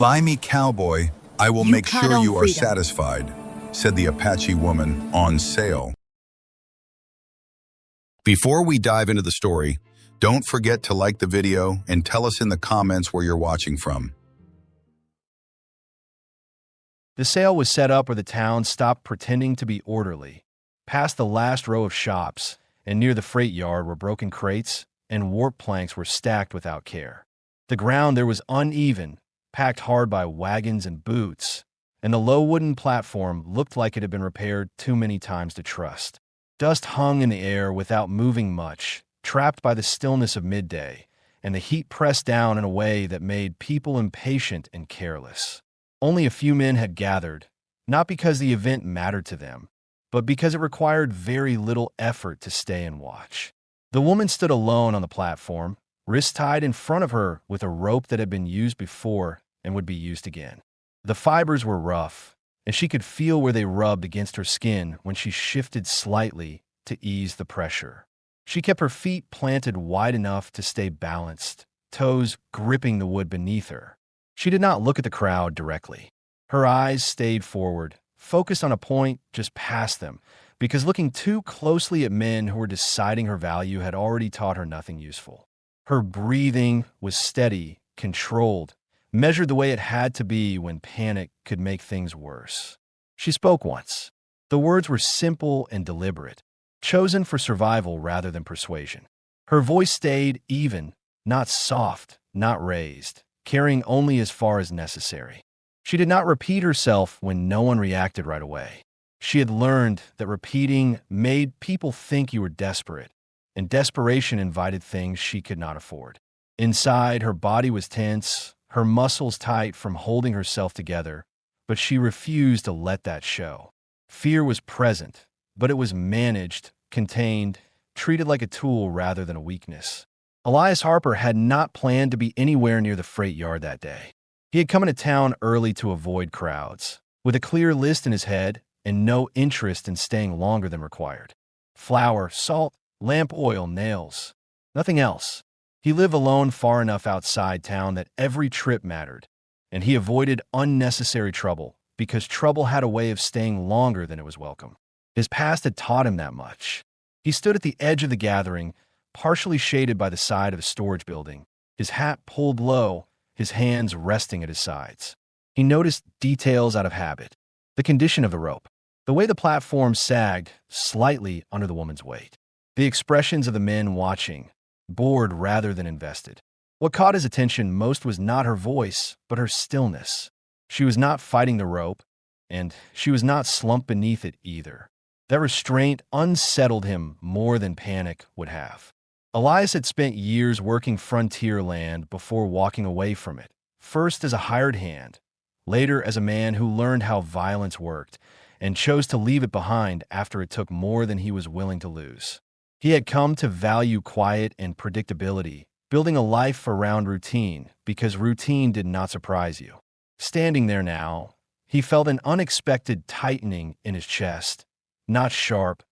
"Buy me Cowboy, I will You make cut sure on you are freedom. satisfied," said the Apache woman on sale. Before we dive into the story, don't forget to like the video and tell us in the comments where you're watching from. The sale was set up where the town stopped pretending to be orderly, past the last row of shops, and near the freight yard where broken crates and warp planks were stacked without care. The ground there was uneven, packed hard by wagons and boots, and the low wooden platform looked like it had been repaired too many times to trust. Dust hung in the air without moving much, trapped by the stillness of midday, and the heat pressed down in a way that made people impatient and careless. Only a few men had gathered, not because the event mattered to them, but because it required very little effort to stay and watch. The woman stood alone on the platform, wrists tied in front of her with a rope that had been used before and would be used again. The fibers were rough, and she could feel where they rubbed against her skin when she shifted slightly to ease the pressure. She kept her feet planted wide enough to stay balanced, toes gripping the wood beneath her. She did not look at the crowd directly. Her eyes stayed forward, focused on a point just past them, because looking too closely at men who were deciding her value had already taught her nothing useful. Her breathing was steady, controlled, measured the way it had to be when panic could make things worse. She spoke once. The words were simple and deliberate, chosen for survival rather than persuasion. Her voice stayed even, not soft, not raised, carrying only as far as necessary. She did not repeat herself when no one reacted right away. She had learned that repeating made people think you were desperate, and desperation invited things she could not afford. Inside, her body was tense, her muscles tight from holding herself together, but she refused to let that show. Fear was present, but it was managed, contained, treated like a tool rather than a weakness. Elias Harper had not planned to be anywhere near the freight yard that day. He had come into town early to avoid crowds, with a clear list in his head and no interest in staying longer than required. Flour, salt, lamp oil, nails. Nothing else. He lived alone far enough outside town that every trip mattered, and he avoided unnecessary trouble because trouble had a way of staying longer than it was welcome. His past had taught him that much. He stood at the edge of the gathering, partially shaded by the side of a storage building, his hat pulled low, his hands resting at his sides. He noticed details out of habit. The condition of the rope, the way the platform sagged slightly under the woman's weight, the expressions of the men watching, bored rather than invested. What caught his attention most was not her voice, but her stillness. She was not fighting the rope, and she was not slumped beneath it either. That restraint unsettled him more than panic would have. Elias had spent years working frontier land before walking away from it, first as a hired hand, later as a man who learned how violence worked and chose to leave it behind after it took more than he was willing to lose. He had come to value quiet and predictability, building a life around routine because routine did not surprise you. Standing there now, he felt an unexpected tightening in his chest, not sharp,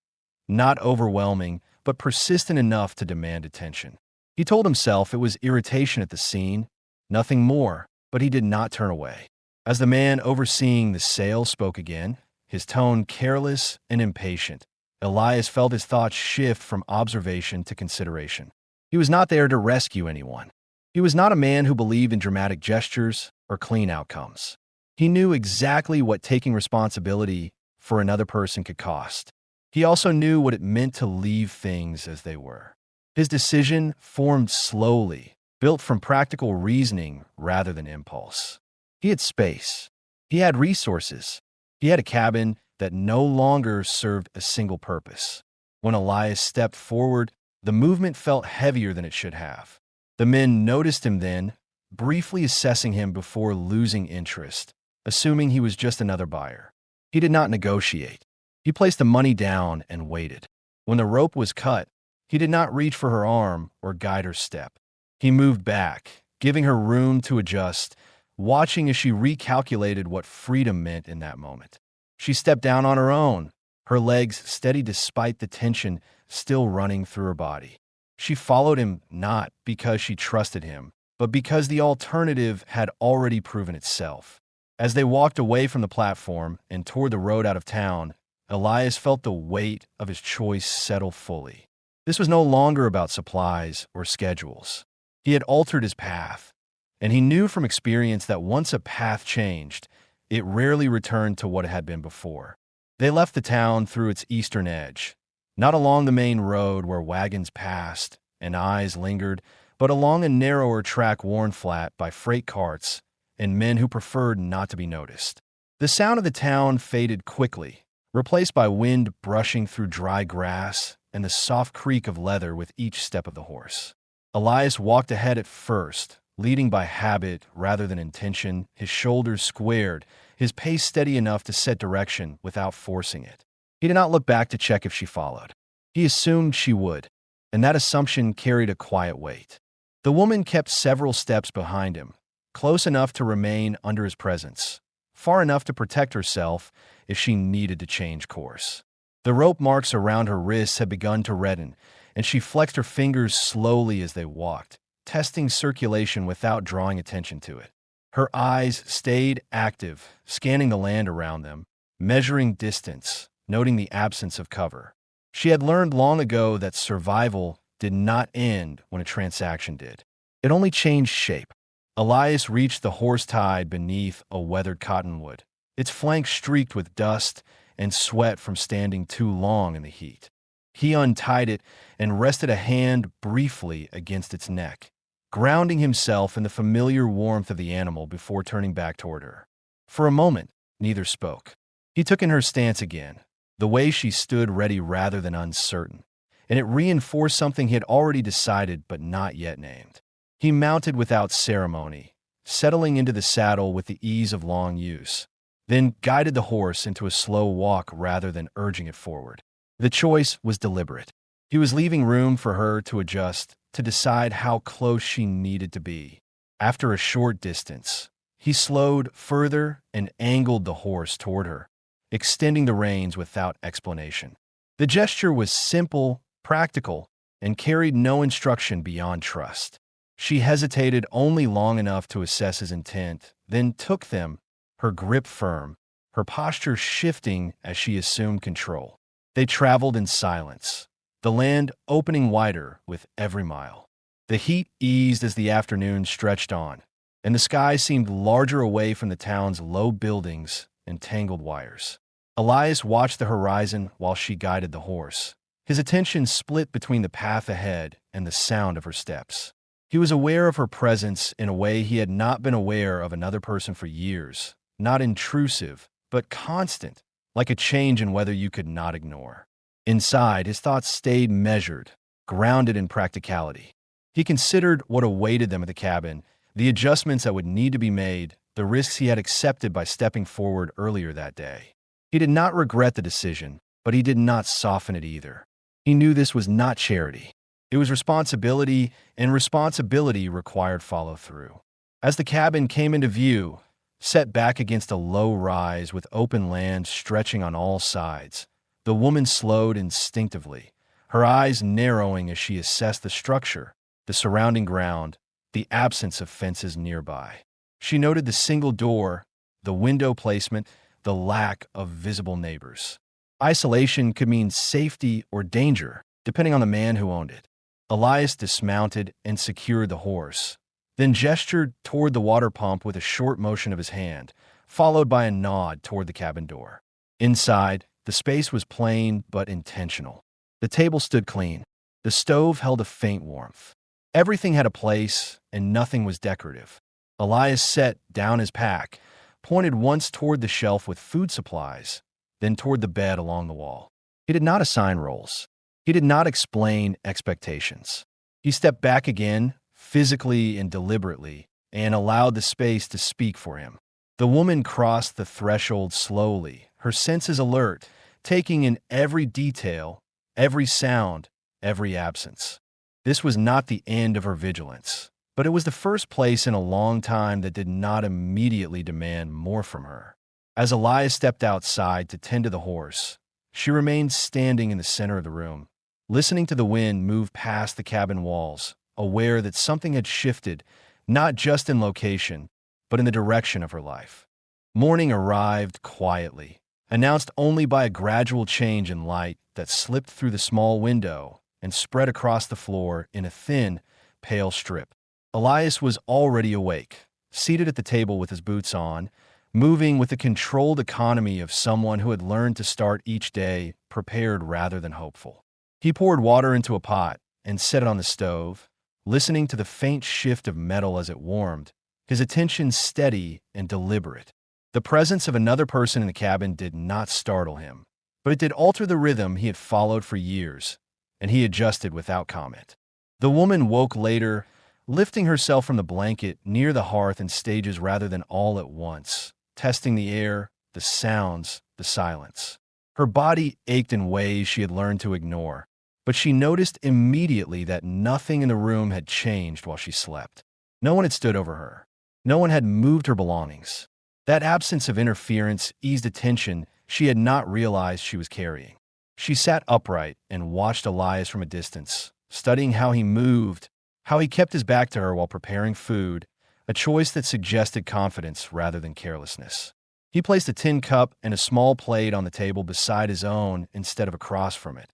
not overwhelming, but persistent enough to demand attention. He told himself it was irritation at the scene, nothing more, but he did not turn away. As the man overseeing the sale spoke again, his tone careless and impatient, Elias felt his thoughts shift from observation to consideration. He was not there to rescue anyone. He was not a man who believed in dramatic gestures or clean outcomes. He knew exactly what taking responsibility for another person could cost. He also knew what it meant to leave things as they were. His decision formed slowly, built from practical reasoning rather than impulse. He had space. He had resources. He had a cabin that no longer served a single purpose. When Elias stepped forward, the movement felt heavier than it should have. The men noticed him then, briefly assessing him before losing interest, assuming he was just another buyer. He did not negotiate. He placed the money down and waited. When the rope was cut, he did not reach for her arm or guide her step. He moved back, giving her room to adjust, watching as she recalculated what freedom meant in that moment. She stepped down on her own, her legs steady despite the tension still running through her body. She followed him not because she trusted him, but because the alternative had already proven itself. As they walked away from the platform and toward the road out of town, Elias felt the weight of his choice settle fully. This was no longer about supplies or schedules. He had altered his path, and he knew from experience that once a path changed, it rarely returned to what it had been before. They left the town through its eastern edge, not along the main road where wagons passed and eyes lingered, but along a narrower track worn flat by freight carts and men who preferred not to be noticed. The sound of the town faded quickly, replaced by wind brushing through dry grass and the soft creak of leather with each step of the horse. Elias walked ahead at first, leading by habit rather than intention, his shoulders squared, his pace steady enough to set direction without forcing it. He did not look back to check if she followed. He assumed she would, and that assumption carried a quiet weight. The woman kept several steps behind him, close enough to remain under his presence, far enough to protect herself if she needed to change course. The rope marks around her wrists had begun to redden, and she flexed her fingers slowly as they walked, testing circulation without drawing attention to it. Her eyes stayed active, scanning the land around them, measuring distance, noting the absence of cover. She had learned long ago that survival did not end when a transaction did. It only changed shape. Elias reached the horse tied beneath a weathered cottonwood, its flanks streaked with dust and sweat from standing too long in the heat. He untied it and rested a hand briefly against its neck, grounding himself in the familiar warmth of the animal before turning back toward her. For a moment, neither spoke. He took in her stance again, the way she stood ready rather than uncertain, and it reinforced something he had already decided but not yet named. He mounted without ceremony, settling into the saddle with the ease of long use, then guided the horse into a slow walk rather than urging it forward. The choice was deliberate. He was leaving room for her to adjust, to decide how close she needed to be. After a short distance, he slowed further and angled the horse toward her, extending the reins without explanation. The gesture was simple, practical, and carried no instruction beyond trust. She hesitated only long enough to assess his intent, then took them, her grip firm, her posture shifting as she assumed control. They traveled in silence, the land opening wider with every mile. The heat eased as the afternoon stretched on, and the sky seemed larger away from the town's low buildings and tangled wires. Elias watched the horizon while she guided the horse, his attention split between the path ahead and the sound of her steps. He was aware of her presence in a way he had not been aware of another person for years, not intrusive, but constant, like a change in weather you could not ignore. Inside, his thoughts stayed measured, grounded in practicality. He considered what awaited them at the cabin, the adjustments that would need to be made, the risks he had accepted by stepping forward earlier that day. He did not regret the decision, but he did not soften it either. He knew this was not charity. It was responsibility, and responsibility required follow-through. As the cabin came into view, set back against a low rise with open land stretching on all sides, the woman slowed instinctively, her eyes narrowing as she assessed the structure, the surrounding ground, the absence of fences nearby. She noted the single door, the window placement, the lack of visible neighbors. Isolation could mean safety or danger, depending on the man who owned it. Elias dismounted and secured the horse, then gestured toward the water pump with a short motion of his hand, followed by a nod toward the cabin door. Inside, the space was plain but intentional. The table stood clean. The stove held a faint warmth. Everything had a place, and nothing was decorative. Elias set down his pack, pointed once toward the shelf with food supplies, then toward the bed along the wall. He did not assign roles. He did not explain expectations. He stepped back again, physically and deliberately, and allowed the space to speak for him. The woman crossed the threshold slowly, her senses alert, taking in every detail, every sound, every absence. This was not the end of her vigilance, but it was the first place in a long time that did not immediately demand more from her. As Elias stepped outside to tend to the horse, she remained standing in the center of the room, listening to the wind move past the cabin walls, aware that something had shifted, not just in location, but in the direction of her life. Morning arrived quietly, announced only by a gradual change in light that slipped through the small window and spread across the floor in a thin, pale strip. Elias was already awake, seated at the table with his boots on, moving with the controlled economy of someone who had learned to start each day prepared rather than hopeful. He poured water into a pot and set it on the stove, listening to the faint shift of metal as it warmed, his attention steady and deliberate. The presence of another person in the cabin did not startle him, but it did alter the rhythm he had followed for years, and he adjusted without comment. The woman woke later, lifting herself from the blanket near the hearth in stages rather than all at once, testing the air, the sounds, the silence. Her body ached in ways she had learned to ignore, but she noticed immediately that nothing in the room had changed while she slept. No one had stood over her. No one had moved her belongings. That absence of interference eased a tension she had not realized she was carrying. She sat upright and watched Elias from a distance, studying how he moved, how he kept his back to her while preparing food, a choice that suggested confidence rather than carelessness. He placed a tin cup and a small plate on the table beside his own instead of across from it,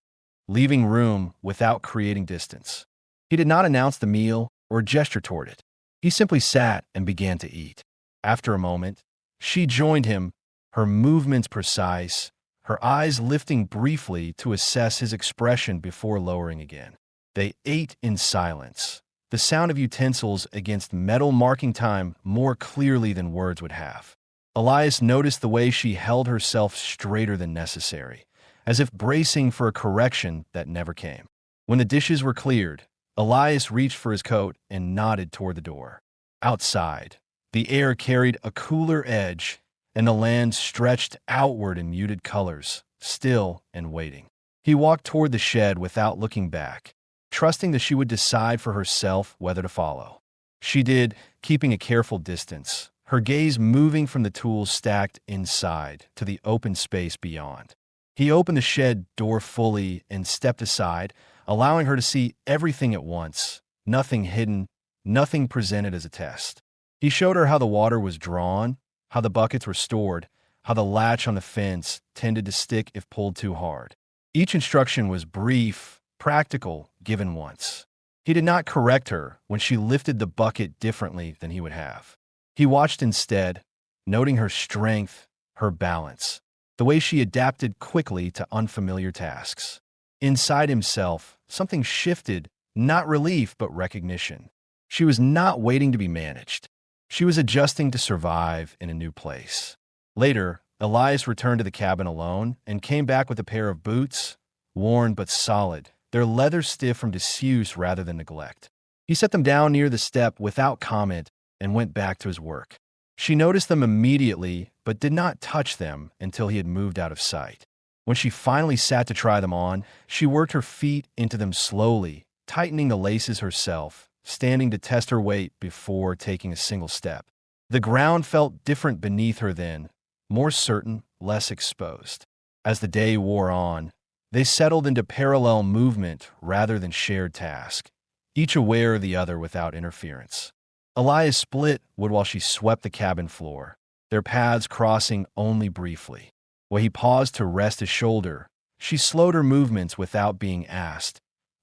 leaving room without creating distance. He did not announce the meal or gesture toward it. He simply sat and began to eat. After a moment, she joined him, her movements precise, her eyes lifting briefly to assess his expression before lowering again. They ate in silence, the sound of utensils against metal marking time more clearly than words would have. Elias noticed the way she held herself straighter than necessary, as if bracing for a correction that never came. When the dishes were cleared, Elias reached for his coat and nodded toward the door. Outside, the air carried a cooler edge, and the land stretched outward in muted colors, still and waiting. He walked toward the shed without looking back, trusting that she would decide for herself whether to follow. She did, keeping a careful distance, her gaze moving from the tools stacked inside to the open space beyond. He opened the shed door fully and stepped aside, allowing her to see everything at once, nothing hidden, nothing presented as a test. He showed her how the water was drawn, how the buckets were stored, how the latch on the fence tended to stick if pulled too hard. Each instruction was brief, practical, given once. He did not correct her when she lifted the bucket differently than he would have. He watched instead, noting her strength, her balance, the way she adapted quickly to unfamiliar tasks. Inside himself, something shifted, not relief but recognition. She was not waiting to be managed. She was adjusting to survive in a new place. Later, Elias returned to the cabin alone and came back with a pair of boots, worn but solid, their leather stiff from disuse rather than neglect. He set them down near the step without comment and went back to his work. She noticed them immediately but did not touch them until he had moved out of sight. When she finally sat to try them on, she worked her feet into them slowly, tightening the laces herself, standing to test her weight before taking a single step. The ground felt different beneath her then, more certain, less exposed. As the day wore on, they settled into parallel movement rather than shared task, each aware of the other without interference. Elias split wood while she swept the cabin floor, their paths crossing only briefly. While he paused to rest his shoulder, she slowed her movements without being asked,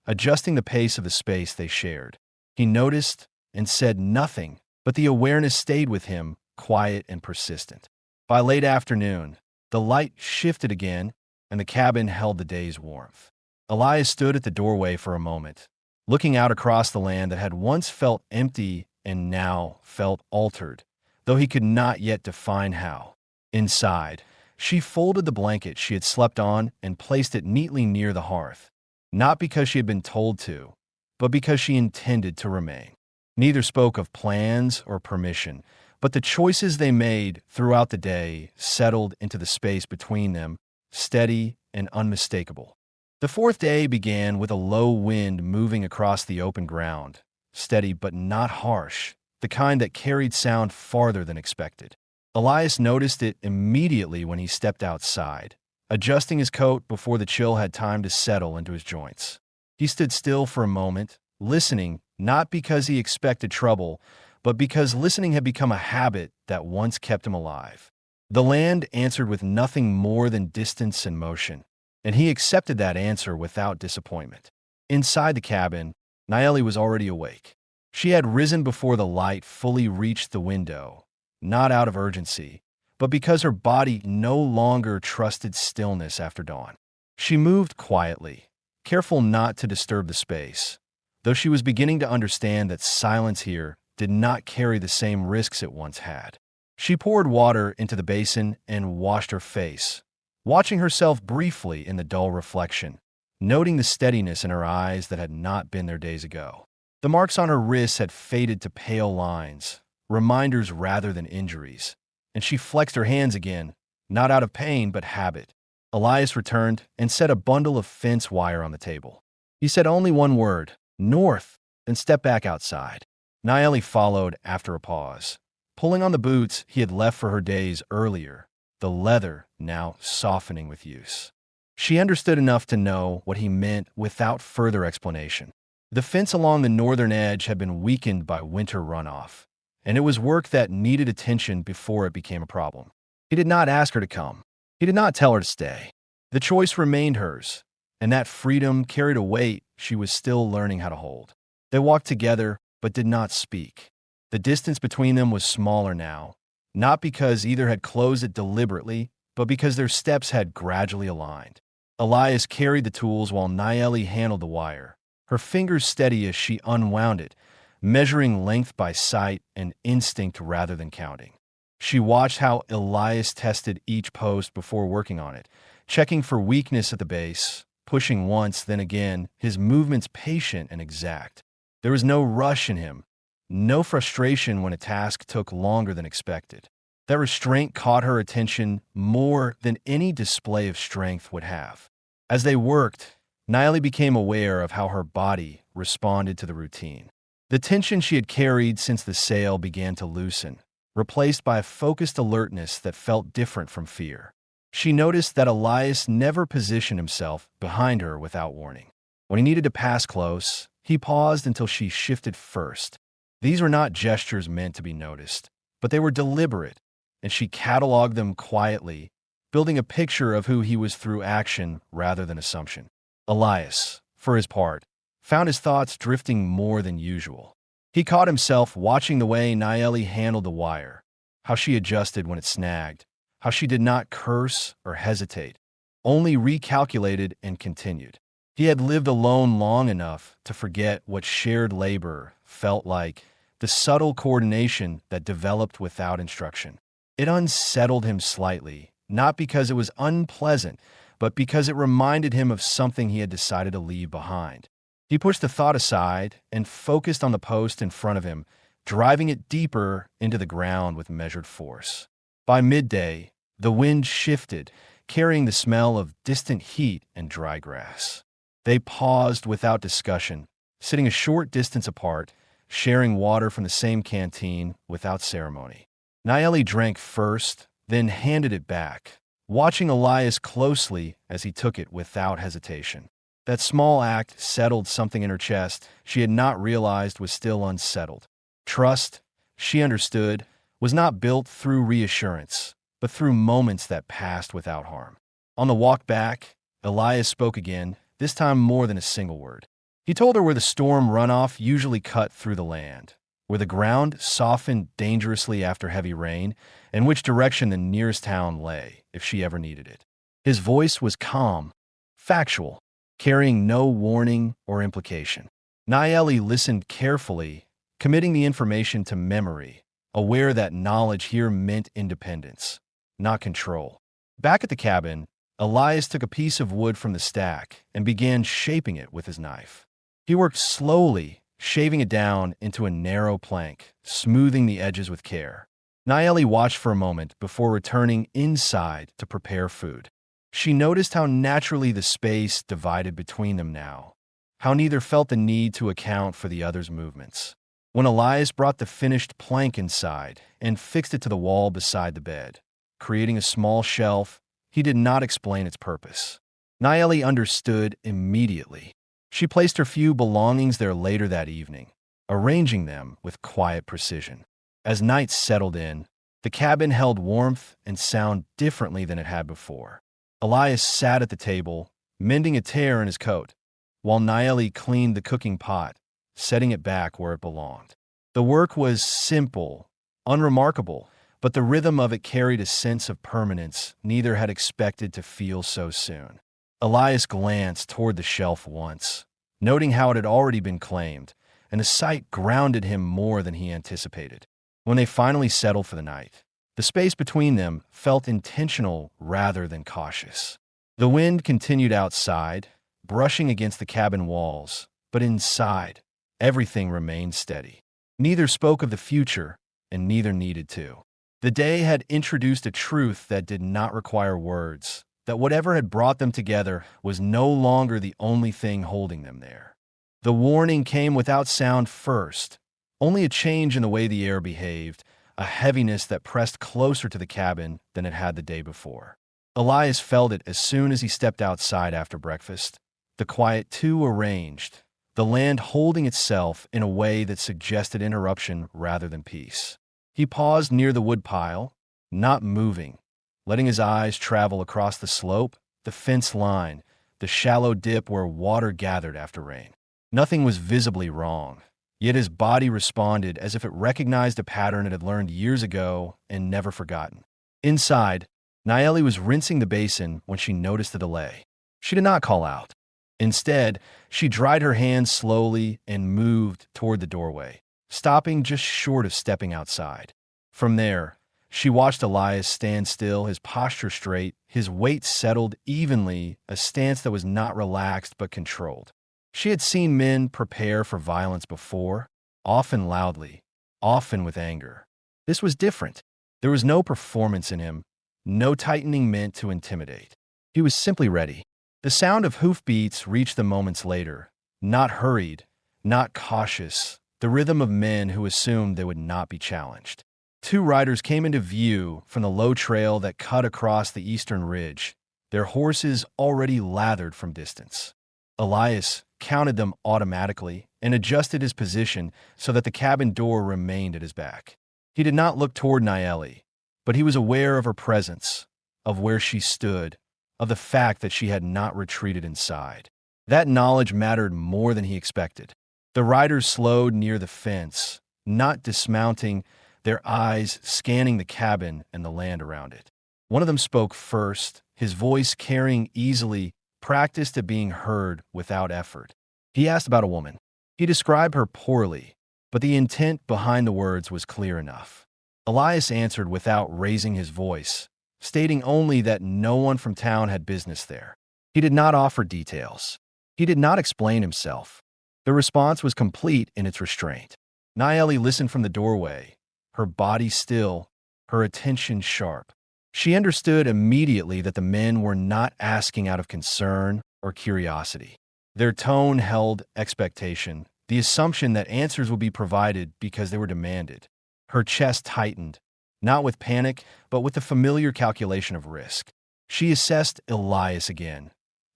adjusting the pace of the space they shared. He noticed and said nothing, but the awareness stayed with him, quiet and persistent. By late afternoon, the light shifted again, and the cabin held the day's warmth. Elias stood at the doorway for a moment, looking out across the land that had once felt empty and now felt altered, though he could not yet define how. Inside, she folded the blanket she had slept on and placed it neatly near the hearth, not because she had been told to, but because she intended to remain. Neither spoke of plans or permission, but the choices they made throughout the day settled into the space between them, steady and unmistakable. The fourth day began with a low wind moving across the open ground, steady but not harsh, the kind that carried sound farther than expected. Elias noticed it immediately when he stepped outside, adjusting his coat before the chill had time to settle into his joints. He stood still for a moment, listening, not because he expected trouble, but because listening had become a habit that once kept him alive. The land answered with nothing more than distance and motion, and he accepted that answer without disappointment. Inside the cabin, Naeli was already awake. She had risen before the light fully reached the window, not out of urgency, but because her body no longer trusted stillness after dawn. She moved quietly, careful not to disturb the space, though she was beginning to understand that silence here did not carry the same risks it once had. She poured water into the basin and washed her face, watching herself briefly in the dull reflection, noting the steadiness in her eyes that had not been there days ago. The marks on her wrists had faded to pale lines, reminders rather than injuries, and she flexed her hands again, not out of pain but habit. Elias returned and set a bundle of fence wire on the table. He said only one word, "North," and stepped back outside. Naeli followed after a pause, pulling on the boots he had left for her days earlier, the leather now softening with use. She understood enough to know what he meant without further explanation. The fence along the northern edge had been weakened by winter runoff, and it was work that needed attention before it became a problem. He did not ask her to come. He did not tell her to stay. The choice remained hers, and that freedom carried a weight she was still learning how to hold. They walked together, but did not speak. The distance between them was smaller now, not because either had closed it deliberately, but because their steps had gradually aligned. Elias carried the tools while Naeli handled the wire, her fingers steady as she unwound it, measuring length by sight and instinct rather than counting. She watched how Elias tested each post before working on it, checking for weakness at the base, pushing once, then again, his movements patient and exact. There was no rush in him, no frustration when a task took longer than expected. That restraint caught her attention more than any display of strength would have. As they worked, Naeli became aware of how her body responded to the routine. The tension she had carried since the sail began to loosen, replaced by a focused alertness that felt different from fear. She noticed that Elias never positioned himself behind her without warning. When he needed to pass close, he paused until she shifted first. These were not gestures meant to be noticed, but they were deliberate, and she cataloged them quietly, building a picture of who he was through action rather than assumption. Elias, for his part, found his thoughts drifting more than usual. He caught himself watching the way Naeli handled the wire, how she adjusted when it snagged, how she did not curse or hesitate, only recalculated and continued. He had lived alone long enough to forget what shared labor felt like, the subtle coordination that developed without instruction. It unsettled him slightly, not because it was unpleasant, but because it reminded him of something he had decided to leave behind. He pushed the thought aside and focused on the post in front of him, driving it deeper into the ground with measured force. By midday, the wind shifted, carrying the smell of distant heat and dry grass. They paused without discussion, sitting a short distance apart, sharing water from the same canteen without ceremony. Naeli drank first, then handed it back, watching Elias closely as he took it without hesitation. That small act settled something in her chest she had not realized was still unsettled. Trust, she understood, was not built through reassurance, but through moments that passed without harm. On the walk back, Elias spoke again, this time more than a single word. He told her where the storm runoff usually cut through the land, where the ground softened dangerously after heavy rain, and which direction the nearest town lay, if she ever needed it. His voice was calm, factual, carrying no warning or implication. Naeli listened carefully, committing the information to memory, aware that knowledge here meant independence, not control. Back at the cabin, Elias took a piece of wood from the stack and began shaping it with his knife. He worked slowly, shaving it down into a narrow plank, smoothing the edges with care. Naeli watched for a moment before returning inside to prepare food. She noticed how naturally the space divided between them now, how neither felt the need to account for the other's movements. When Elias brought the finished plank inside and fixed it to the wall beside the bed, creating a small shelf, he did not explain its purpose. Naeli understood immediately. She placed her few belongings there later that evening, arranging them with quiet precision. As night settled in, the cabin held warmth and sound differently than it had before. Elias sat at the table, mending a tear in his coat, while Naeli cleaned the cooking pot, setting it back where it belonged. The work was simple, unremarkable, but the rhythm of it carried a sense of permanence neither had expected to feel so soon. Elias glanced toward the shelf once, noting how it had already been claimed, and the sight grounded him more than he anticipated. When they finally settled for the night, the space between them felt intentional rather than cautious. The wind continued outside, brushing against the cabin walls, but inside, everything remained steady. Neither spoke of the future, and neither needed to. The day had introduced a truth that did not require words, that whatever had brought them together was no longer the only thing holding them there. The warning came without sound first, only a change in the way the air behaved, a heaviness that pressed closer to the cabin than it had the day before. Elias felt it as soon as he stepped outside after breakfast, the quiet too arranged, the land holding itself in a way that suggested interruption rather than peace. He paused near the woodpile, not moving, letting his eyes travel across the slope, the fence line, the shallow dip where water gathered after rain. Nothing was visibly wrong, yet his body responded as if it recognized a pattern it had learned years ago and never forgotten. Inside, Naeli was rinsing the basin when she noticed the delay. She did not call out. Instead, she dried her hands slowly and moved toward the doorway, stopping just short of stepping outside. From there, she watched Elias stand still, his posture straight, his weight settled evenly, a stance that was not relaxed but controlled. She had seen men prepare for violence before, often loudly, often with anger. This was different. There was no performance in him, no tightening meant to intimidate. He was simply ready. The sound of hoofbeats reached them moments later, not hurried, not cautious, the rhythm of men who assumed they would not be challenged. Two riders came into view from the low trail that cut across the eastern ridge, their horses already lathered from distance. Elias counted them automatically and adjusted his position so that the cabin door remained at his back. He did not look toward Naeli, but he was aware of her presence, of where she stood, of the fact that she had not retreated inside. That knowledge mattered more than he expected. The riders slowed near the fence, not dismounting, their eyes scanning the cabin and the land around it. One of them spoke first, his voice carrying easily, practiced at being heard without effort. He asked about a woman. He described her poorly, but the intent behind the words was clear enough. Elias answered without raising his voice, stating only that no one from town had business there. He did not offer details. He did not explain himself. The response was complete in its restraint. Naeli listened from the doorway, her body still, her attention sharp. She understood immediately that the men were not asking out of concern or curiosity. Their tone held expectation, the assumption that answers would be provided because they were demanded. Her chest tightened, not with panic, but with the familiar calculation of risk. She assessed Elias again,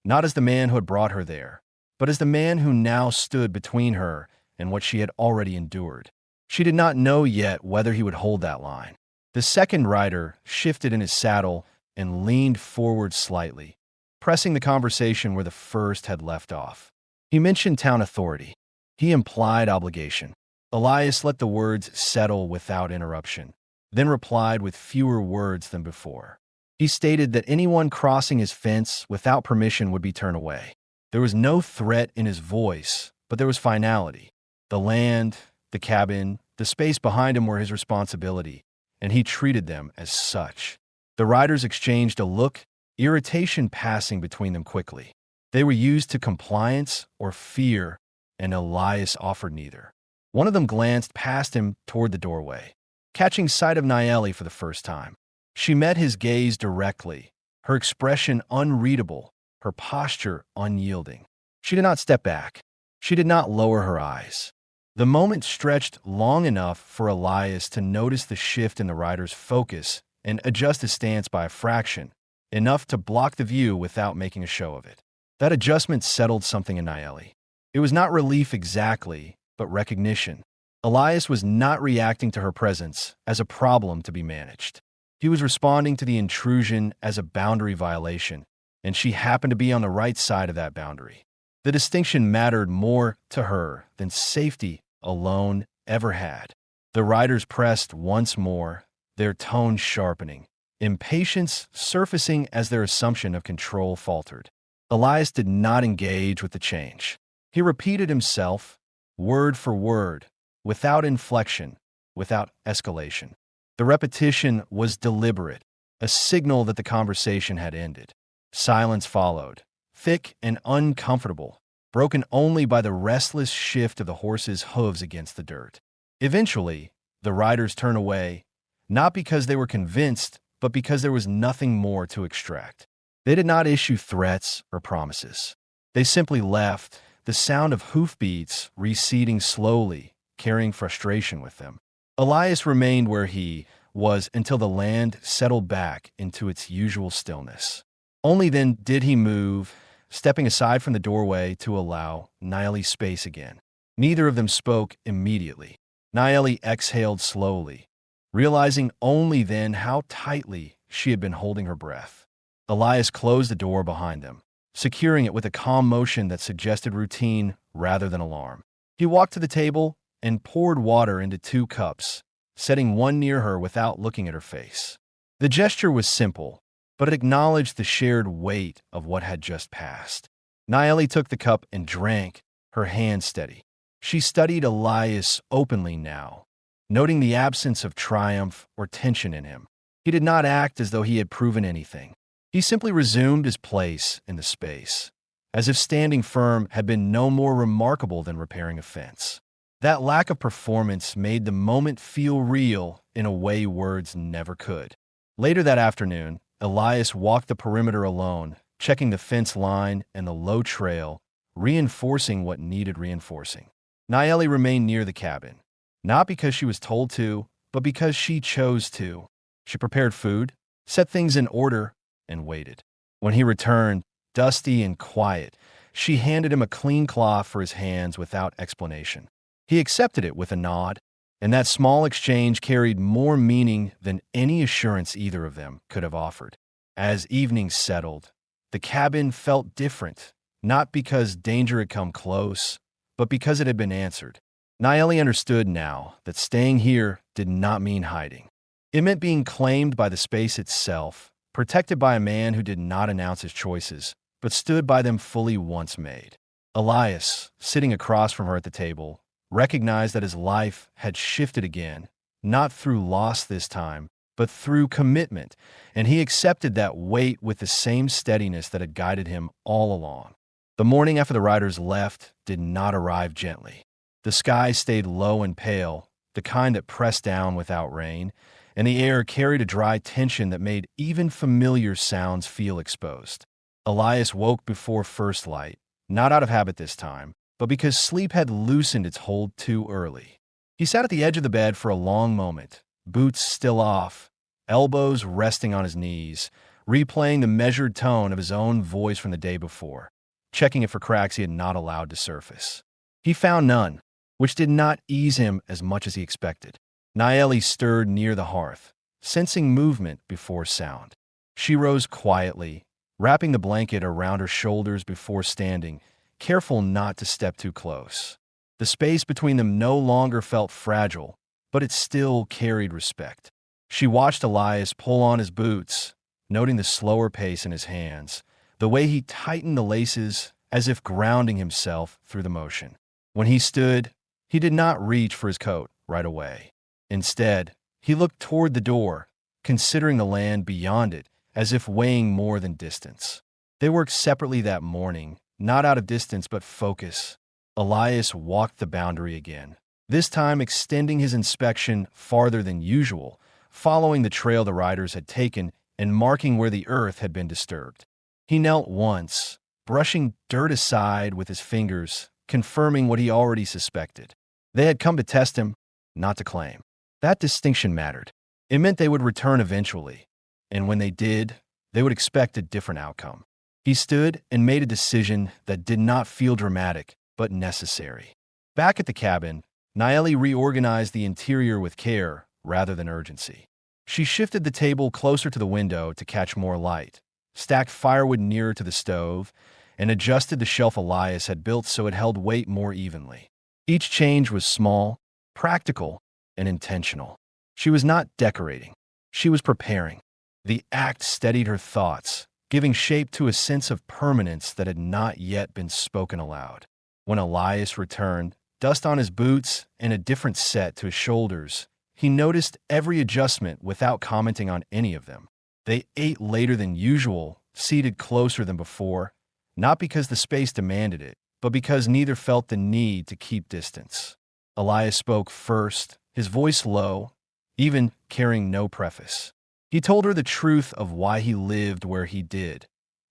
not as the man who had brought her there, but as the man who now stood between her and what she had already endured. She did not know yet whether he would hold that line. The second rider shifted in his saddle and leaned forward slightly, pressing the conversation where the first had left off. He mentioned town authority. He implied obligation. Elias let the words settle without interruption, then replied with fewer words than before. He stated that anyone crossing his fence without permission would be turned away. There was no threat in his voice, but there was finality. The land, the cabin, the space behind him were his responsibility, and he treated them as such. The riders exchanged a look, irritation passing between them quickly. They were used to compliance or fear, and Elias offered neither. One of them glanced past him toward the doorway, catching sight of Naeli for the first time. She met his gaze directly, her expression unreadable, her posture unyielding. She did not step back. She did not lower her eyes. The moment stretched long enough for Elias to notice the shift in the rider's focus and adjust his stance by a fraction, enough to block the view without making a show of it. That adjustment settled something in Naeli. It was not relief exactly, but recognition. Elias was not reacting to her presence as a problem to be managed. He was responding to the intrusion as a boundary violation, and she happened to be on the right side of that boundary. The distinction mattered more to her than safety alone ever had. The riders pressed once more, their tone sharpening, impatience surfacing as their assumption of control faltered. Elias did not engage with the change. He repeated himself, word for word, without inflection, without escalation. The repetition was deliberate, a signal that the conversation had ended. Silence followed, thick and uncomfortable, broken only by the restless shift of the horse's hooves against the dirt. Eventually, the riders turned away, not because they were convinced, but because there was nothing more to extract. They did not issue threats or promises. They simply left, the sound of hoofbeats receding slowly, carrying frustration with them. Elias remained where he was until the land settled back into its usual stillness. Only then did he move, stepping aside from the doorway to allow Nayeli space again. Neither of them spoke immediately. Nayeli exhaled slowly, realizing only then how tightly she had been holding her breath. Elias closed the door behind them, securing it with a calm motion that suggested routine rather than alarm. He walked to the table and poured water into 2 cups, setting one near her without looking at her face. The gesture was simple, but it acknowledged the shared weight of what had just passed. Nayeli took the cup and drank, her hand steady. She studied Elias openly now, noting the absence of triumph or tension in him. He did not act as though he had proven anything. He simply resumed his place in the space, as if standing firm had been no more remarkable than repairing a fence. That lack of performance made the moment feel real in a way words never could. Later that afternoon, Elias walked the perimeter alone, checking the fence line and the low trail, reinforcing what needed reinforcing. Nayeli remained near the cabin, not because she was told to, but because she chose to. She prepared food, set things in order, and waited. When he returned, dusty and quiet, she handed him a clean cloth for his hands without explanation. He accepted it with a nod, and that small exchange carried more meaning than any assurance either of them could have offered. As evening settled, the cabin felt different, not because danger had come close, but because it had been answered. Nayeli understood now that staying here did not mean hiding. It meant being claimed by the space itself, protected by a man who did not announce his choices, but stood by them fully once made. Elias, sitting across from her at the table, recognized that his life had shifted again, not through loss this time, but through commitment, and he accepted that weight with the same steadiness that had guided him all along. The morning after the riders left did not arrive gently. The sky stayed low and pale, the kind that pressed down without rain, and the air carried a dry tension that made even familiar sounds feel exposed. Elias woke before first light, not out of habit this time, but because sleep had loosened its hold too early. He sat at the edge of the bed for a long moment, boots still off, elbows resting on his knees, replaying the measured tone of his own voice from the day before, checking it for cracks he had not allowed to surface. He found none, which did not ease him as much as he expected. Nayeli stirred near the hearth, sensing movement before sound. She rose quietly, wrapping the blanket around her shoulders before standing, careful not to step too close. The space between them no longer felt fragile, but it still carried respect. She watched Elias pull on his boots, noting the slower pace in his hands, the way he tightened the laces as if grounding himself through the motion. When he stood, he did not reach for his coat right away. Instead, he looked toward the door, considering the land beyond it as if weighing more than distance. They worked separately that morning, not out of distance but focus. Elias walked the boundary again, this time extending his inspection farther than usual, following the trail the riders had taken and marking where the earth had been disturbed. He knelt once, brushing dirt aside with his fingers, confirming what he already suspected. They had come to test him, not to claim. That distinction mattered. It meant they would return eventually, and when they did, they would expect a different outcome. He stood and made a decision that did not feel dramatic, but necessary. Back at the cabin, Naeli reorganized the interior with care rather than urgency. She shifted the table closer to the window to catch more light, stacked firewood nearer to the stove, and adjusted the shelf Elias had built so it held weight more evenly. Each change was small, practical, and intentional. She was not decorating. She was preparing. The act steadied her thoughts, giving shape to a sense of permanence that had not yet been spoken aloud. When Elias returned, dust on his boots and a different set to his shoulders, he noticed every adjustment without commenting on any of them. They ate later than usual, seated closer than before, not because the space demanded it, but because neither felt the need to keep distance. Elias spoke first, his voice low, even carrying no preface. He told her the truth of why he lived where he did,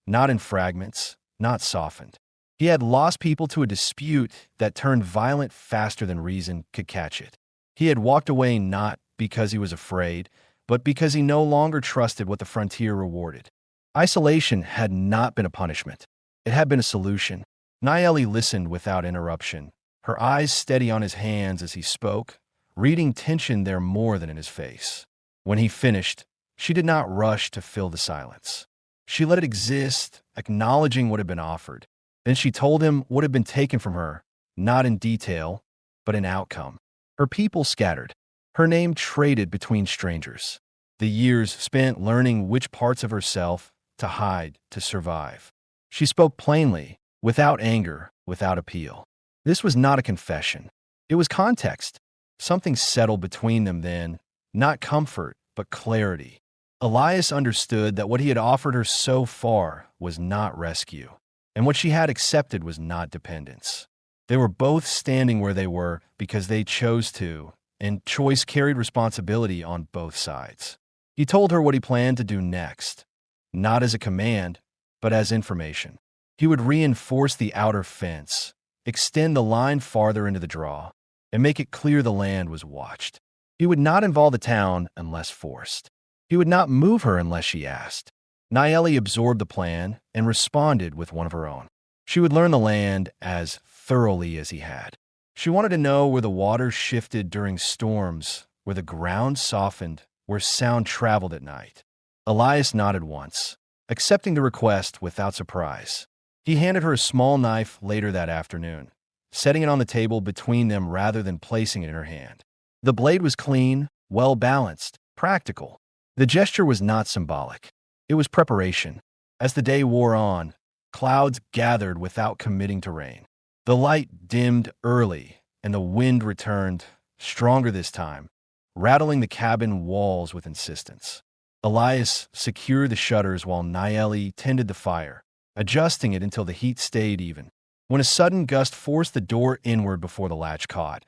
not in fragments, not softened. He had lost people to a dispute that turned violent faster than reason could catch it. He had walked away not because he was afraid, but because he no longer trusted what the frontier rewarded. Isolation had not been a punishment. It had been a solution. Naeli listened without interruption, her eyes steady on his hands as he spoke, reading tension there more than in his face. When he finished, she did not rush to fill the silence. She let it exist, acknowledging what had been offered. Then she told him what had been taken from her, not in detail, but in outcome. Her people scattered, her name traded between strangers. The years spent learning which parts of herself to hide to survive. She spoke plainly, without anger, without appeal. This was not a confession. It was context. Something settled between them then, not comfort, but clarity. Elias understood that what he had offered her so far was not rescue, and what she had accepted was not dependence. They were both standing where they were because they chose to, and choice carried responsibility on both sides. He told her what he planned to do next, not as a command, but as information. He would reinforce the outer fence, extend the line farther into the draw, and make it clear the land was watched. He would not involve the town unless forced. He would not move her unless she asked. Naeli absorbed the plan and responded with one of her own. She would learn the land as thoroughly as he had. She wanted to know where the water shifted during storms, where the ground softened, where sound traveled at night. Elias nodded once, accepting the request without surprise. He handed her a small knife later that afternoon, setting it on the table between them rather than placing it in her hand. The blade was clean, well-balanced, practical. The gesture was not symbolic. It was preparation. As the day wore on, clouds gathered without committing to rain. The light dimmed early, and the wind returned, stronger this time, rattling the cabin walls with insistence. Elias secured the shutters while Naeli tended the fire, adjusting it until the heat stayed even. When a sudden gust forced the door inward before the latch caught,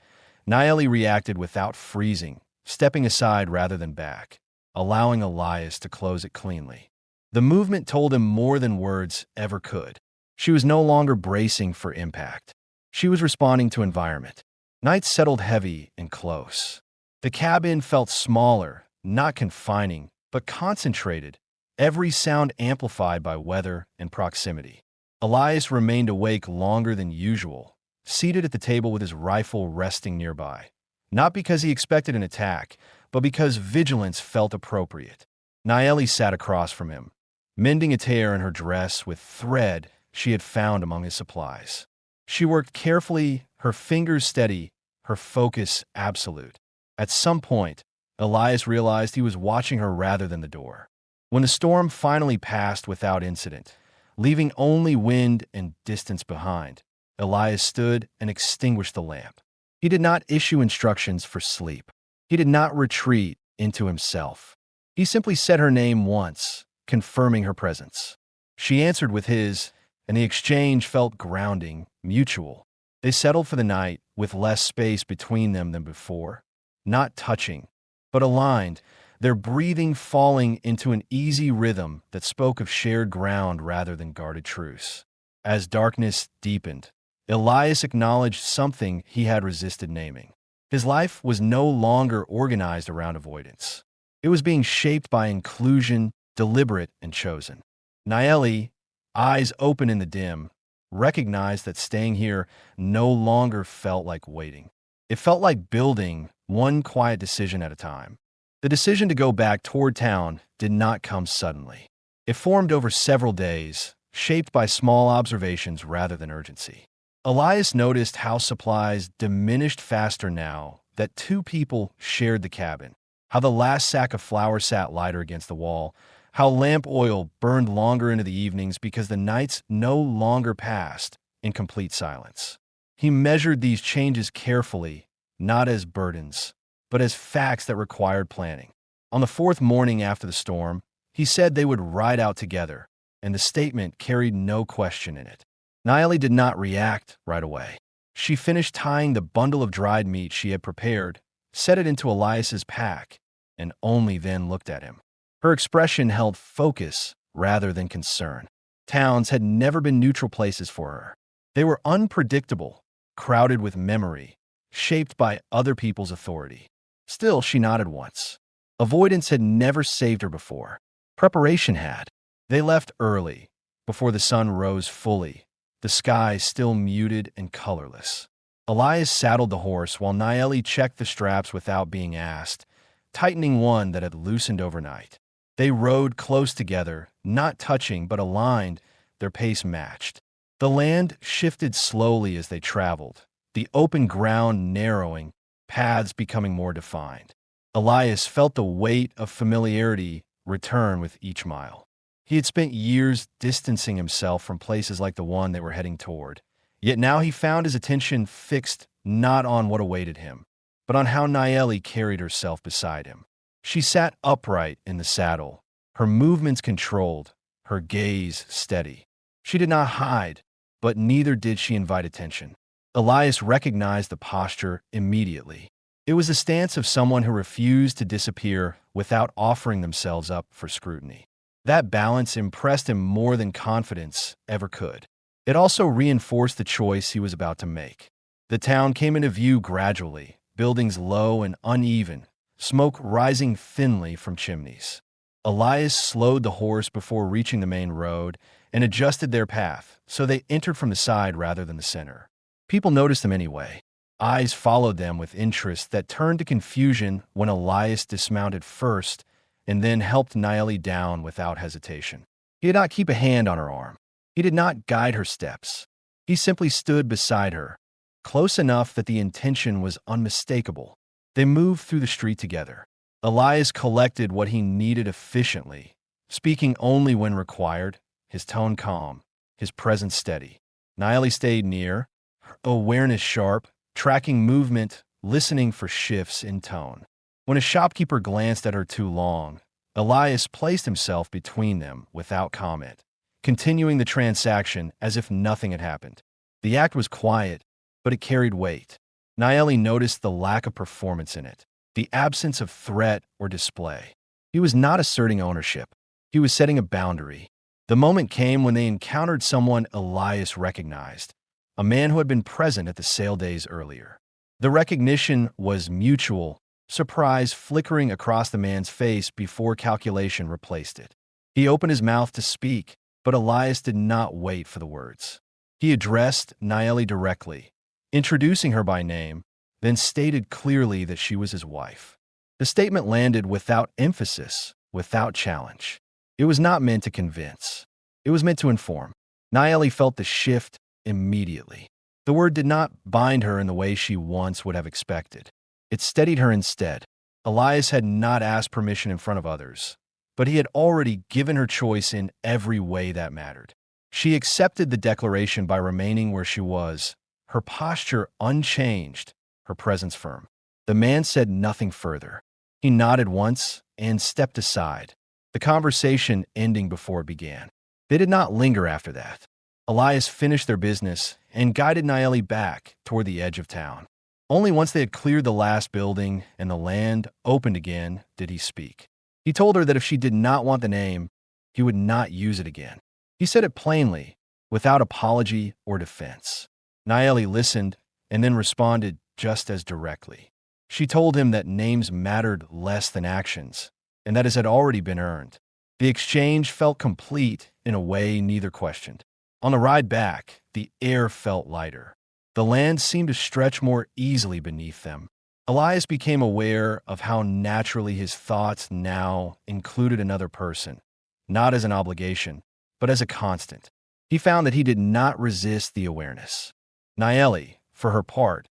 Naeli reacted without freezing, stepping aside rather than back, allowing Elias to close it cleanly. The movement told him more than words ever could. She was no longer bracing for impact. She was responding to environment. Night settled heavy and close. The cabin felt smaller, not confining, but concentrated, every sound amplified by weather and proximity. Elias remained awake longer than usual, seated at the table with his rifle resting nearby, not because he expected an attack, but because vigilance felt appropriate. Naeli sat across from him, mending a tear in her dress with thread she had found among his supplies. She worked carefully, her fingers steady, her focus absolute. At some point, Elias realized he was watching her rather than the door. When the storm finally passed without incident, leaving only wind and distance behind, Elias stood and extinguished the lamp. He did not issue instructions for sleep. He did not retreat into himself. He simply said her name once, confirming her presence. She answered with his, and the exchange felt grounding, mutual. They settled for the night with less space between them than before, not touching, but aligned, their breathing falling into an easy rhythm that spoke of shared ground rather than guarded truce. As darkness deepened, Elias acknowledged something he had resisted naming. His life was no longer organized around avoidance. It was being shaped by inclusion, deliberate and chosen. Naeli, eyes open in the dim, recognized that staying here no longer felt like waiting. It felt like building one quiet decision at a time. The decision to go back toward town did not come suddenly. It formed over several days, shaped by small observations rather than urgency. Elias noticed how supplies diminished faster now that two people shared the cabin, how the last sack of flour sat lighter against the wall, how lamp oil burned longer into the evenings because the nights no longer passed in complete silence. He measured these changes carefully, not as burdens, but as facts that required planning. On the fourth morning after the storm, he said they would ride out together, and the statement carried no question in it. Nayeli did not react right away. She finished tying the bundle of dried meat she had prepared, set it into Elias's pack, and only then looked at him. Her expression held focus rather than concern. Towns had never been neutral places for her. They were unpredictable, crowded with memory, shaped by other people's authority. Still, she nodded once. Avoidance had never saved her before. Preparation had. They left early, before the sun rose fully, the sky still muted and colorless. Elias saddled the horse while Nayeli checked the straps without being asked, tightening one that had loosened overnight. They rode close together, not touching but aligned, their pace matched. The land shifted slowly as they traveled, the open ground narrowing, paths becoming more defined. Elias felt the weight of familiarity return with each mile. He had spent years distancing himself from places like the one they were heading toward, yet now he found his attention fixed not on what awaited him, but on how Nayeli carried herself beside him. She sat upright in the saddle, her movements controlled, her gaze steady. She did not hide, but neither did she invite attention. Elias recognized the posture immediately. It was the stance of someone who refused to disappear without offering themselves up for scrutiny. That balance impressed him more than confidence ever could. It also reinforced the choice he was about to make. The town came into view gradually, buildings low and uneven, smoke rising thinly from chimneys. Elias slowed the horse before reaching the main road and adjusted their path, so they entered from the side rather than the center. People noticed them anyway. Eyes followed them with interest that turned to confusion when Elias dismounted first and then helped Nayeli down without hesitation. He did not keep a hand on her arm. He did not guide her steps. He simply stood beside her, close enough that the intention was unmistakable. They moved through the street together. Elias collected what he needed efficiently, speaking only when required, his tone calm, his presence steady. Nayeli stayed near, her awareness sharp, tracking movement, listening for shifts in tone. When a shopkeeper glanced at her too long, Elias placed himself between them without comment, continuing the transaction as if nothing had happened. The act was quiet, but it carried weight. Nayeli noticed the lack of performance in it, the absence of threat or display. He was not asserting ownership. He was setting a boundary. The moment came when they encountered someone Elias recognized, a man who had been present at the sale days earlier. The recognition was mutual, surprise flickering across the man's face before calculation replaced it. He opened his mouth to speak, but Elias did not wait for the words. He addressed Nayeli directly, introducing her by name, then stated clearly that she was his wife. The statement landed without emphasis, without challenge. It was not meant to convince. It was meant to inform. Nayeli felt the shift immediately. The word did not bind her in the way she once would have expected. It steadied her instead. Elias had not asked permission in front of others, but he had already given her choice in every way that mattered. She accepted the declaration by remaining where she was, her posture unchanged, her presence firm. The man said nothing further. He nodded once and stepped aside, the conversation ending before it began. They did not linger after that. Elias finished their business and guided Nayeli back toward the edge of town. Only once they had cleared the last building and the land opened again did he speak. He told her that if she did not want the name, he would not use it again. He said it plainly, without apology or defense. Nayeli listened and then responded just as directly. She told him that names mattered less than actions, and that it had already been earned. The exchange felt complete in a way neither questioned. On the ride back, the air felt lighter. The land seemed to stretch more easily beneath them. Elias became aware of how naturally his thoughts now included another person, not as an obligation, but as a constant. He found that he did not resist the awareness. Nayeli, for her part,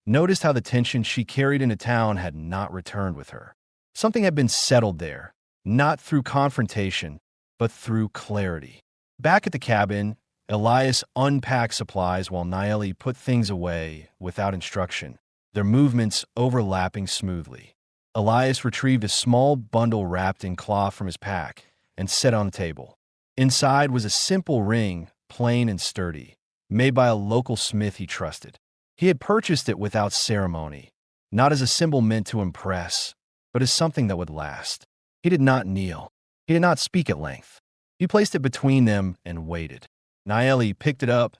noticed how the tension she carried into town had not returned with her. Something had been settled there, not through confrontation, but through clarity. Back at the cabin, Elias unpacked supplies while Nayeli put things away without instruction, their movements overlapping smoothly. Elias retrieved a small bundle wrapped in cloth from his pack and set on the table. Inside was a simple ring, plain and sturdy, made by a local smith he trusted. He had purchased it without ceremony, not as a symbol meant to impress, but as something that would last. He did not kneel. He did not speak at length. He placed it between them and waited. Nayeli picked it up,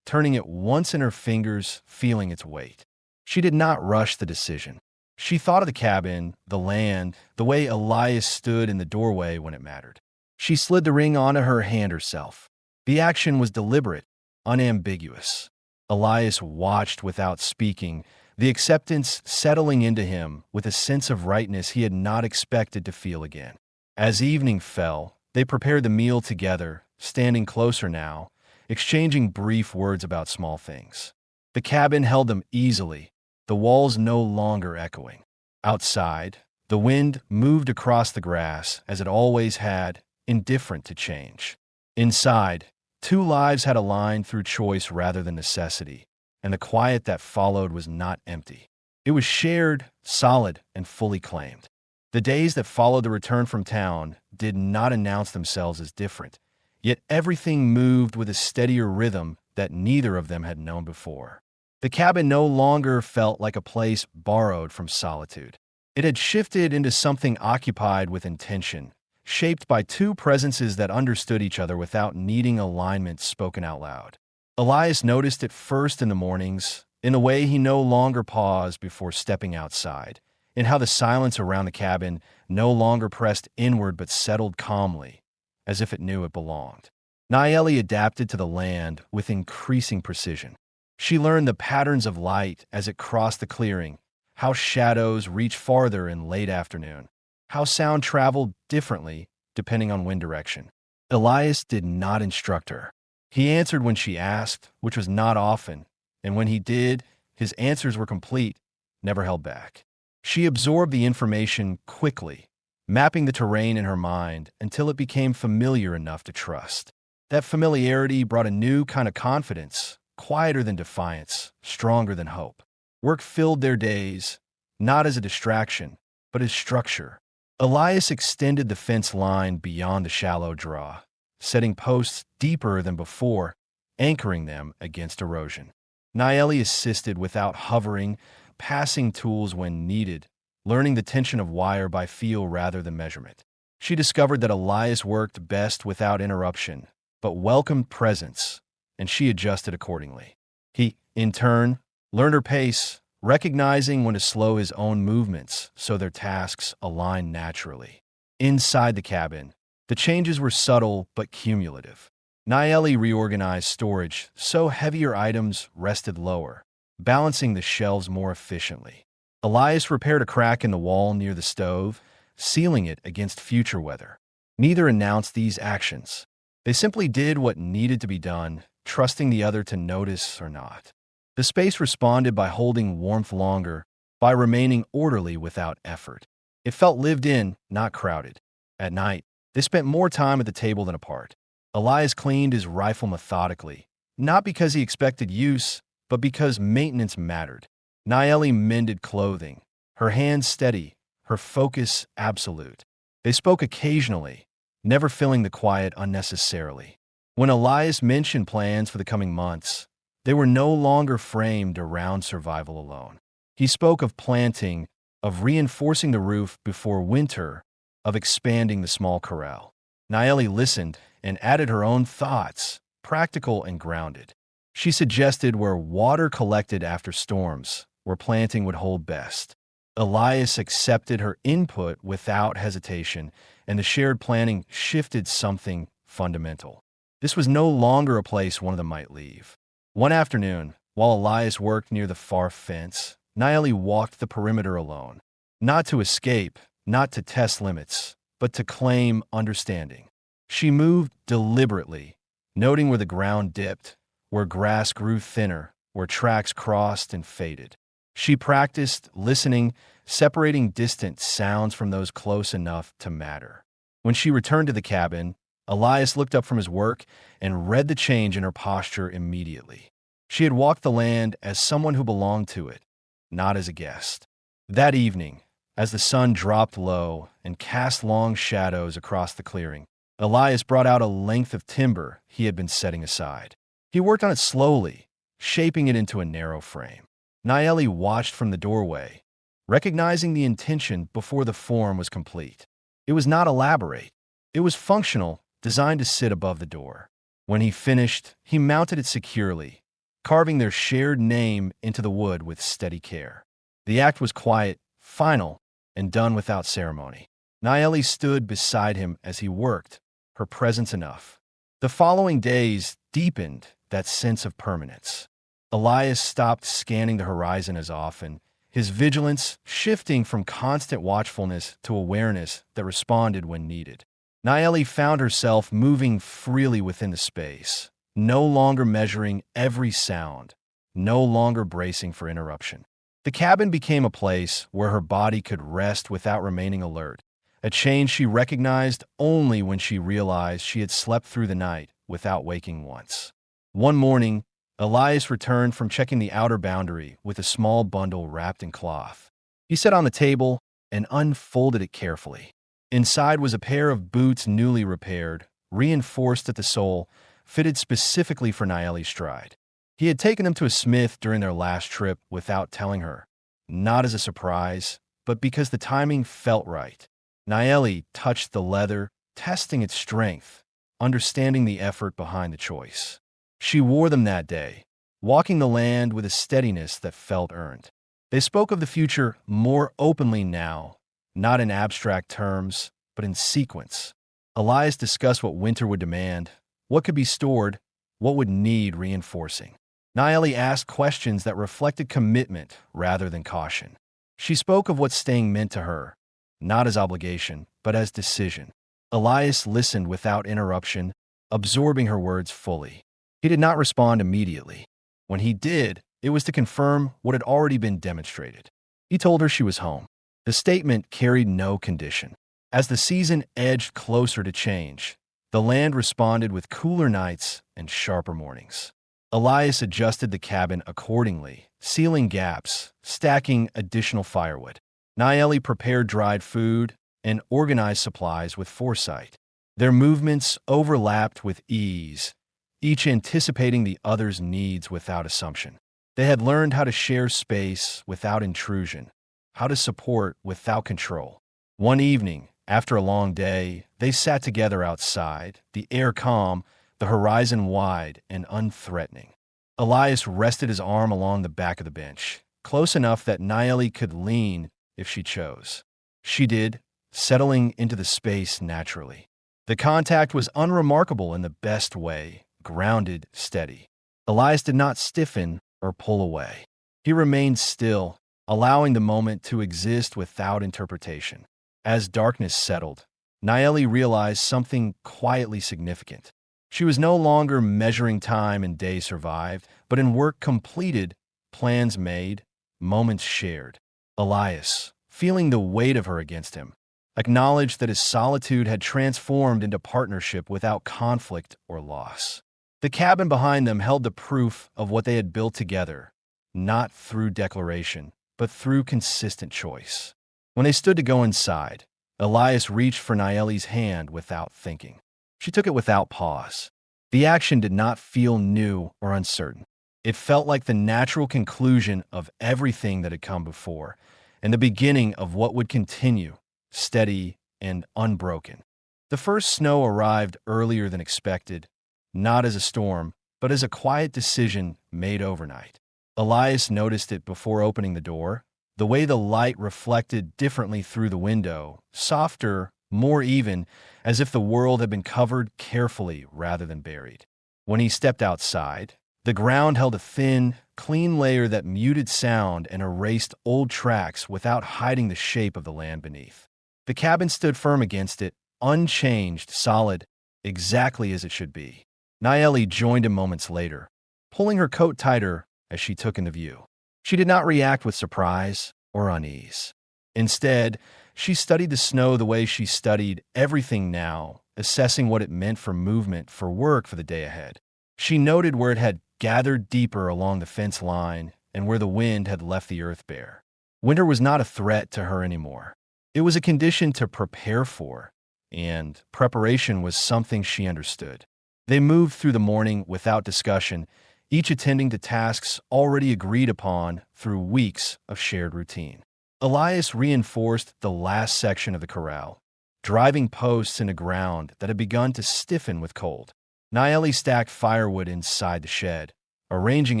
turning it once in her fingers, feeling its weight. She did not rush the decision. She thought of the cabin, the land, the way Elias stood in the doorway when it mattered. She slid the ring onto her hand herself. The action was deliberate, unambiguous. Elias watched without speaking, the acceptance settling into him with a sense of rightness he had not expected to feel again. As evening fell, they prepared the meal together, standing closer now, exchanging brief words about small things. The cabin held them easily, the walls no longer echoing. Outside, the wind moved across the grass as it always had, indifferent to change. Inside, two lives had aligned through choice rather than necessity, and the quiet that followed was not empty. It was shared, solid, and fully claimed. The days that followed the return from town did not announce themselves as different, yet everything moved with a steadier rhythm that neither of them had known before. The cabin no longer felt like a place borrowed from solitude. It had shifted into something occupied with intention, shaped by two presences that understood each other without needing alignment spoken out loud. Elias noticed it first in the mornings, in the way he no longer paused before stepping outside, in how the silence around the cabin no longer pressed inward but settled calmly, as if it knew it belonged. Nayeli adapted to the land with increasing precision. She learned the patterns of light as it crossed the clearing, how shadows reached farther in late afternoon, how sound traveled differently depending on wind direction. Elias did not instruct her. He answered when she asked, which was not often, and when he did, his answers were complete, never held back. She absorbed the information quickly, mapping the terrain in her mind until it became familiar enough to trust. That familiarity brought a new kind of confidence, quieter than defiance, stronger than hope. Work filled their days, not as a distraction, but as structure. Elias extended the fence line beyond the shallow draw, setting posts deeper than before, anchoring them against erosion. Nayeli assisted without hovering, passing tools when needed, learning the tension of wire by feel rather than measurement. She discovered that Elias worked best without interruption, but welcomed presence, and she adjusted accordingly. He, in turn, learned her pace, recognizing when to slow his own movements so their tasks aligned naturally. Inside the cabin, the changes were subtle but cumulative. Nayeli reorganized storage so heavier items rested lower, balancing the shelves more efficiently. Elias repaired a crack in the wall near the stove, sealing it against future weather. Neither announced these actions. They simply did what needed to be done, trusting the other to notice or not. The space responded by holding warmth longer, by remaining orderly without effort. It felt lived in, not crowded. At night, they spent more time at the table than apart. Elias cleaned his rifle methodically, not because he expected use, but because maintenance mattered. Nayeli mended clothing, her hands steady, her focus absolute. They spoke occasionally, never filling the quiet unnecessarily. When Elias mentioned plans for the coming months, they were no longer framed around survival alone. He spoke of planting, of reinforcing the roof before winter, of expanding the small corral. Nayeli listened and added her own thoughts, practical and grounded. She suggested where water collected after storms, where planting would hold best. Elias accepted her input without hesitation, and the shared planning shifted something fundamental. This was no longer a place one of them might leave. One afternoon, while Elias worked near the far fence, Nayeli walked the perimeter alone, not to escape, not to test limits, but to claim understanding. She moved deliberately, noting where the ground dipped, where grass grew thinner, where tracks crossed and faded. She practiced listening, separating distant sounds from those close enough to matter. When she returned to the cabin, Elias looked up from his work and read the change in her posture immediately. She had walked the land as someone who belonged to it, not as a guest. That evening, as the sun dropped low and cast long shadows across the clearing, Elias brought out a length of timber he had been setting aside. He worked on it slowly, shaping it into a narrow frame. Nayeli watched from the doorway, recognizing the intention before the form was complete. It was not elaborate. It was functional, designed to sit above the door. When he finished, he mounted it securely, carving their shared name into the wood with steady care. The act was quiet, final, and done without ceremony. Nayeli stood beside him as he worked, her presence enough. The following days deepened that sense of permanence. Elias stopped scanning the horizon as often, his vigilance shifting from constant watchfulness to awareness that responded when needed. Nayeli found herself moving freely within the space, no longer measuring every sound, no longer bracing for interruption. The cabin became a place where her body could rest without remaining alert, a change she recognized only when she realized she had slept through the night without waking once. One morning, Elias returned from checking the outer boundary with a small bundle wrapped in cloth. He sat on the table and unfolded it carefully. Inside was a pair of boots newly repaired, reinforced at the sole, fitted specifically for Nayeli's stride. He had taken them to a smith during their last trip without telling her, not as a surprise, but because the timing felt right. Nayeli touched the leather, testing its strength, understanding the effort behind the choice. She wore them that day, walking the land with a steadiness that felt earned. They spoke of the future more openly now, not in abstract terms, but in sequence. Elias discussed what winter would demand, what could be stored, what would need reinforcing. Nayeli asked questions that reflected commitment rather than caution. She spoke of what staying meant to her, not as obligation, but as decision. Elias listened without interruption, absorbing her words fully. He did not respond immediately. When he did, it was to confirm what had already been demonstrated. He told her she was home. The statement carried no condition. As the season edged closer to change, the land responded with cooler nights and sharper mornings. Elias adjusted the cabin accordingly, sealing gaps, stacking additional firewood. Nayeli prepared dried food and organized supplies with foresight. Their movements overlapped with ease, each anticipating the other's needs without assumption. They had learned how to share space without intrusion, how to support without control. One evening, after a long day, they sat together outside, the air calm, the horizon wide and unthreatening. Elias rested his arm along the back of the bench, close enough that Nayeli could lean if she chose. She did, settling into the space naturally. The contact was unremarkable in the best way, grounded, steady. Elias did not stiffen or pull away. He remained still, allowing the moment to exist without interpretation. As darkness settled, Nayeli realized something quietly significant. She was no longer measuring time in days survived, but in work completed, plans made, moments shared. Elias, feeling the weight of her against him, acknowledged that his solitude had transformed into partnership without conflict or loss. The cabin behind them held the proof of what they had built together, not through declaration, but through consistent choice. When they stood to go inside, Elias reached for Nayeli's hand without thinking. She took it without pause. The action did not feel new or uncertain. It felt like the natural conclusion of everything that had come before, and the beginning of what would continue, steady and unbroken. The first snow arrived earlier than expected, not as a storm, but as a quiet decision made overnight. Elias noticed it before opening the door, the way the light reflected differently through the window, softer, more even, as if the world had been covered carefully rather than buried. When he stepped outside, the ground held a thin, clean layer that muted sound and erased old tracks without hiding the shape of the land beneath. The cabin stood firm against it, unchanged, solid, exactly as it should be. Nayeli joined him moments later, pulling her coat tighter as she took in the view. She did not react with surprise or unease. Instead, she studied the snow the way she studied everything now, assessing what it meant for movement, for work, for the day ahead. She noted where it had gathered deeper along the fence line and where the wind had left the earth bare. Winter was not a threat to her anymore. It was a condition to prepare for, and preparation was something she understood. They moved through the morning without discussion, each attending to tasks already agreed upon through weeks of shared routine. Elias reinforced the last section of the corral, driving posts into ground that had begun to stiffen with cold. Nayeli stacked firewood inside the shed, arranging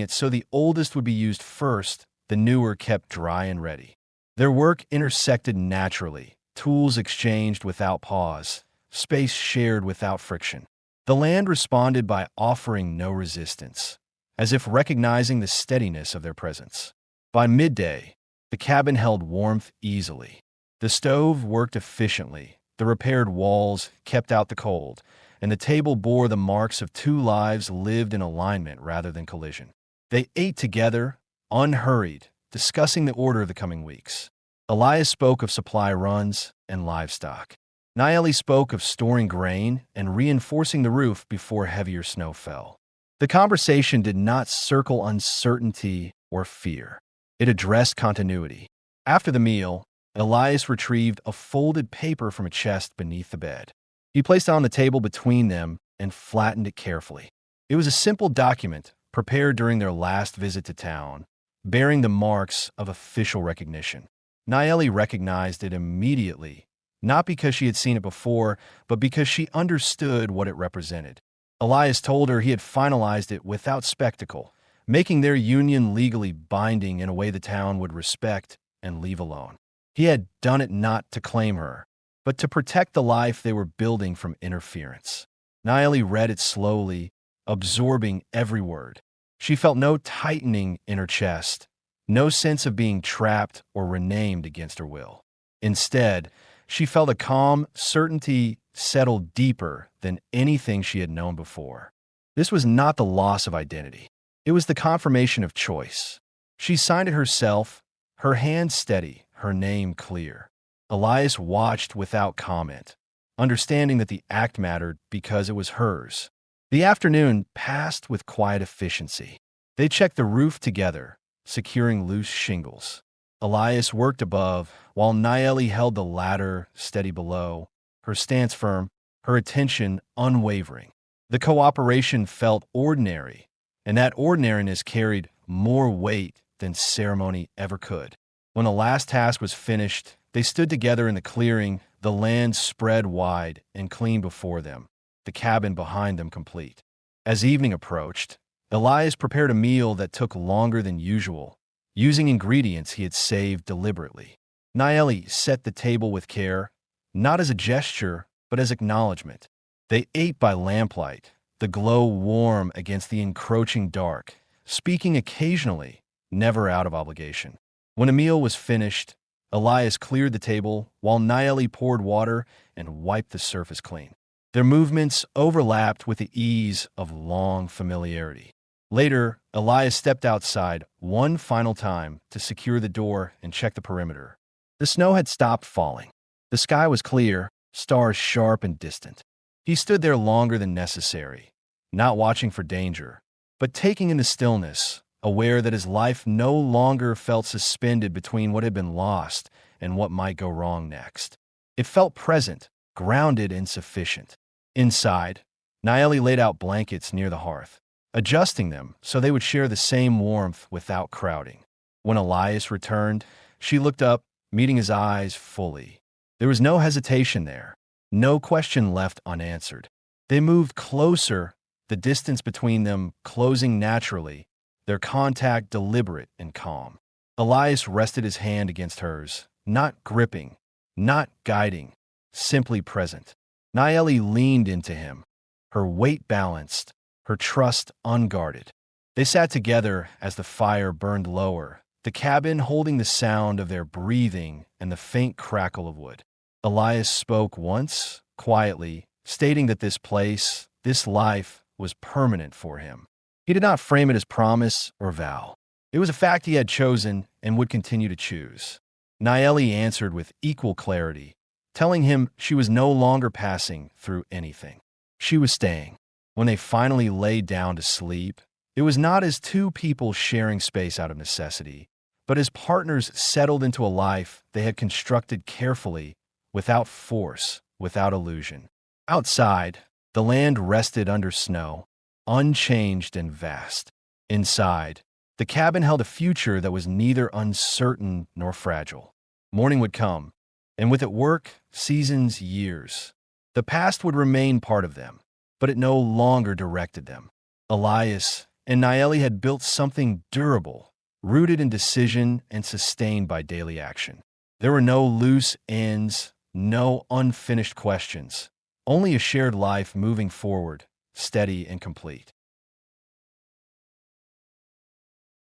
it so the oldest would be used first, the newer kept dry and ready. Their work intersected naturally, tools exchanged without pause, space shared without friction. The land responded by offering no resistance, as if recognizing the steadiness of their presence. By midday, the cabin held warmth easily. The stove worked efficiently, the repaired walls kept out the cold, and the table bore the marks of two lives lived in alignment rather than collision. They ate together, unhurried, discussing the order of the coming weeks. Elias spoke of supply runs and livestock. Nayeli spoke of storing grain and reinforcing the roof before heavier snow fell. The conversation did not circle uncertainty or fear. It addressed continuity. After the meal, Elias retrieved a folded paper from a chest beneath the bed. He placed it on the table between them and flattened it carefully. It was a simple document prepared during their last visit to town, bearing the marks of official recognition. Nayeli recognized it immediately, not because she had seen it before, but because she understood what it represented. Elias told her he had finalized it without spectacle, making their union legally binding in a way the town would respect and leave alone. He had done it not to claim her, but to protect the life they were building from interference. Nayeli read it slowly, absorbing every word. She felt no tightening in her chest, no sense of being trapped or renamed against her will. Instead, she felt a calm certainty settle deeper than anything she had known before. This was not the loss of identity. It was the confirmation of choice. She signed it herself, her hand steady, her name clear. Elias watched without comment, understanding that the act mattered because it was hers. The afternoon passed with quiet efficiency. They checked the roof together, securing loose shingles. Elias worked above, while Nayeli held the ladder steady below, her stance firm, her attention unwavering. The cooperation felt ordinary, and that ordinariness carried more weight than ceremony ever could. When the last task was finished, they stood together in the clearing, the land spread wide and clean before them, the cabin behind them complete. As evening approached, Elias prepared a meal that took longer than usual, using ingredients he had saved deliberately. Nayeli set the table with care, not as a gesture, but as acknowledgement. They ate by lamplight, the glow warm against the encroaching dark, speaking occasionally, never out of obligation. When a meal was finished, Elias cleared the table while Nayeli poured water and wiped the surface clean. Their movements overlapped with the ease of long familiarity. Later, Elias stepped outside one final time to secure the door and check the perimeter. The snow had stopped falling. The sky was clear, stars sharp and distant. He stood there longer than necessary, not watching for danger, but taking in the stillness, aware that his life no longer felt suspended between what had been lost and what might go wrong next. It felt present, grounded and sufficient. Inside, Nayeli laid out blankets near the hearth, adjusting them so they would share the same warmth without crowding. When Elias returned, she looked up, meeting his eyes fully. There was no hesitation there, no question left unanswered. They moved closer, the distance between them closing naturally, their contact deliberate and calm. Elias rested his hand against hers, not gripping, not guiding, simply present. Nayeli leaned into him, her weight balanced, her trust unguarded. They sat together as the fire burned lower, the cabin holding the sound of their breathing and the faint crackle of wood. Elias spoke once, quietly, stating that this place, this life, was permanent for him. He did not frame it as promise or vow. It was a fact he had chosen and would continue to choose. Nayeli answered with equal clarity, telling him she was no longer passing through anything. She was staying. When they finally laid down to sleep, it was not as two people sharing space out of necessity, but as partners settled into a life they had constructed carefully, without force, without illusion. Outside, the land rested under snow, unchanged and vast. Inside, the cabin held a future that was neither uncertain nor fragile. Morning would come, and with it work, seasons, years. The past would remain part of them, but it no longer directed them. Elias and Nayeli had built something durable, rooted in decision and sustained by daily action. There were no loose ends, no unfinished questions, only a shared life moving forward, steady and complete.